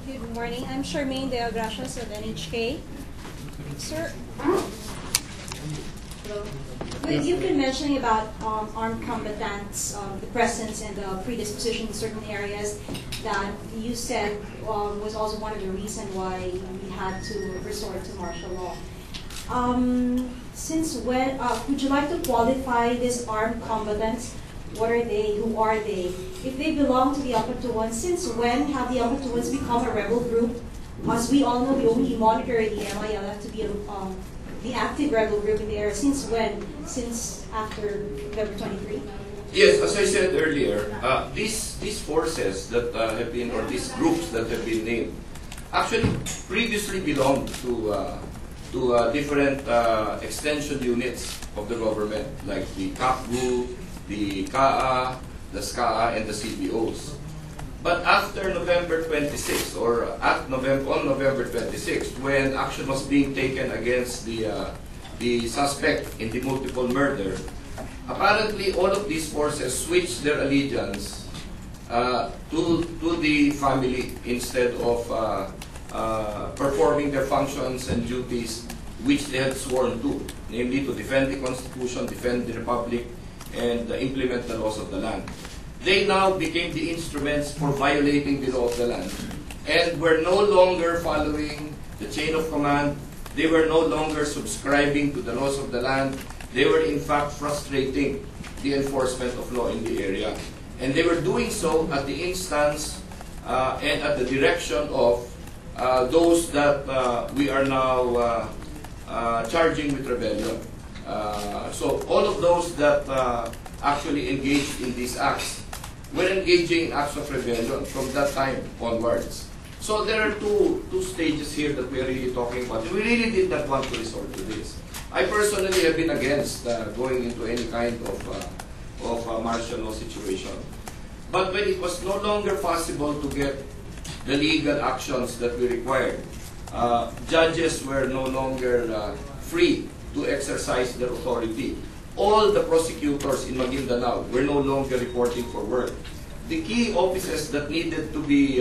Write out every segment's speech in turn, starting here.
Good morning. I'm Charmaine De Gracias of NHK. Sir, you've been mentioning about armed combatants, the presence and the predisposition in certain areas that you said was also one of the reasons why we had to resort to martial law. Since when, would you like to qualify these armed combatants? What are they? Who are they? If they belong to the Alcatuans, since when have the Alcatuans become a rebel group? As we all know, we only monitor the MILF to be the active rebel group in the area. Since when? Since after November 23? Yes, as I said earlier, these forces that have been, or these groups that have been named, actually previously belonged to different extension units of the government, like the CAPGU, the CAA, the SCAA, and the CBOs. But after November 26, or on November 26, when action was being taken against the suspect in the multiple murder, apparently all of these forces switched their allegiance to the family instead of performing their functions and duties which they had sworn to, namely to defend the Constitution, defend the Republic, and implement the laws of the land. They now became the instruments for violating the law of the land, and were no longer following the chain of command. They were no longer subscribing to the laws of the land. They were in fact frustrating the enforcement of law in the area. And they were doing so at the instance and at the direction of those that we are now charging with rebellion. So all of those that actually engaged in these acts were engaging in acts of rebellion from that time onwards. So there are two stages here that we are really talking about. We really did not want to resort to this. I personally have been against going into any kind of martial law situation. But when it was no longer possible to get the legal actions that we required, judges were no longer free to exercise their authority. All the prosecutors in Maguindanao were no longer reporting for work. The key offices that needed to be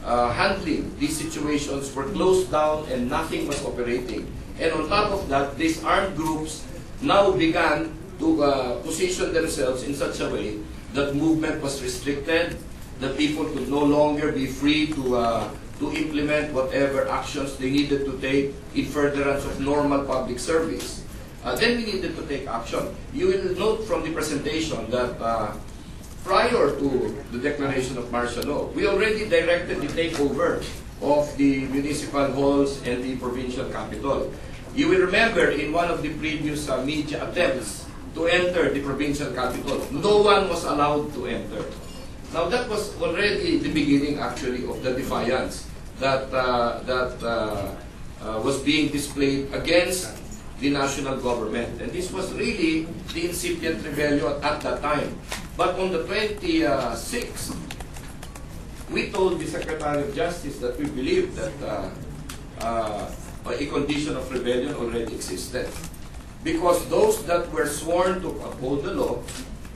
handling these situations were closed down and nothing was operating. And on top of that, these armed groups now began to position themselves in such a way that movement was restricted, that people could no longer be free to implement whatever actions they needed to take in furtherance of normal public service. Then we needed to take action. You will note from the presentation that prior to the declaration of martial law, we already directed the takeover of the municipal halls and the provincial capital. You will remember in one of the previous media attempts to enter the provincial capital, no one was allowed to enter. Now that was already the beginning actually of the defiance that was being displayed against the national government. And this was really the incipient rebellion at that time. But on the 26th, we told the Secretary of Justice that we believed that a condition of rebellion already existed. Because those that were sworn to uphold the law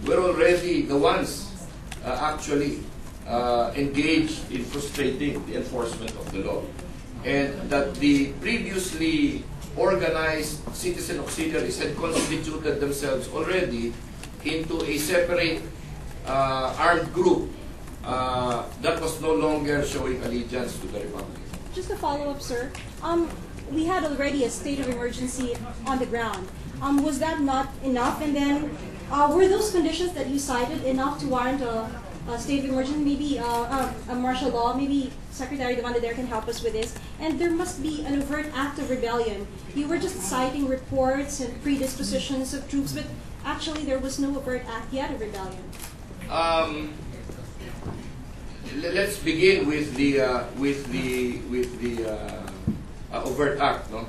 were already the ones actually engaged in frustrating the enforcement of the law. And that the previously organized citizen auxiliaries had constituted themselves already into a separate armed group that was no longer showing allegiance to the Republic. Just a follow-up, sir. We had already a state of emergency on the ground. Was that not enough? And then were those conditions that you cited enough to warrant a state of emergency, maybe a martial law? Maybe Secretary Devanda can help us with this. And there must be an overt act of rebellion. You were just citing reports and predispositions of troops, but actually there was no overt act yet of rebellion. Let's begin with the overt act. No?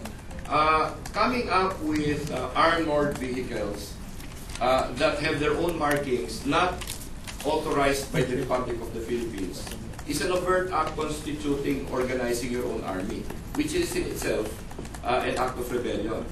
Coming up with armored vehicles that have their own markings, not authorized by the Republic of the Philippines, is an overt act constituting organizing your own army, which is in itself an act of rebellion.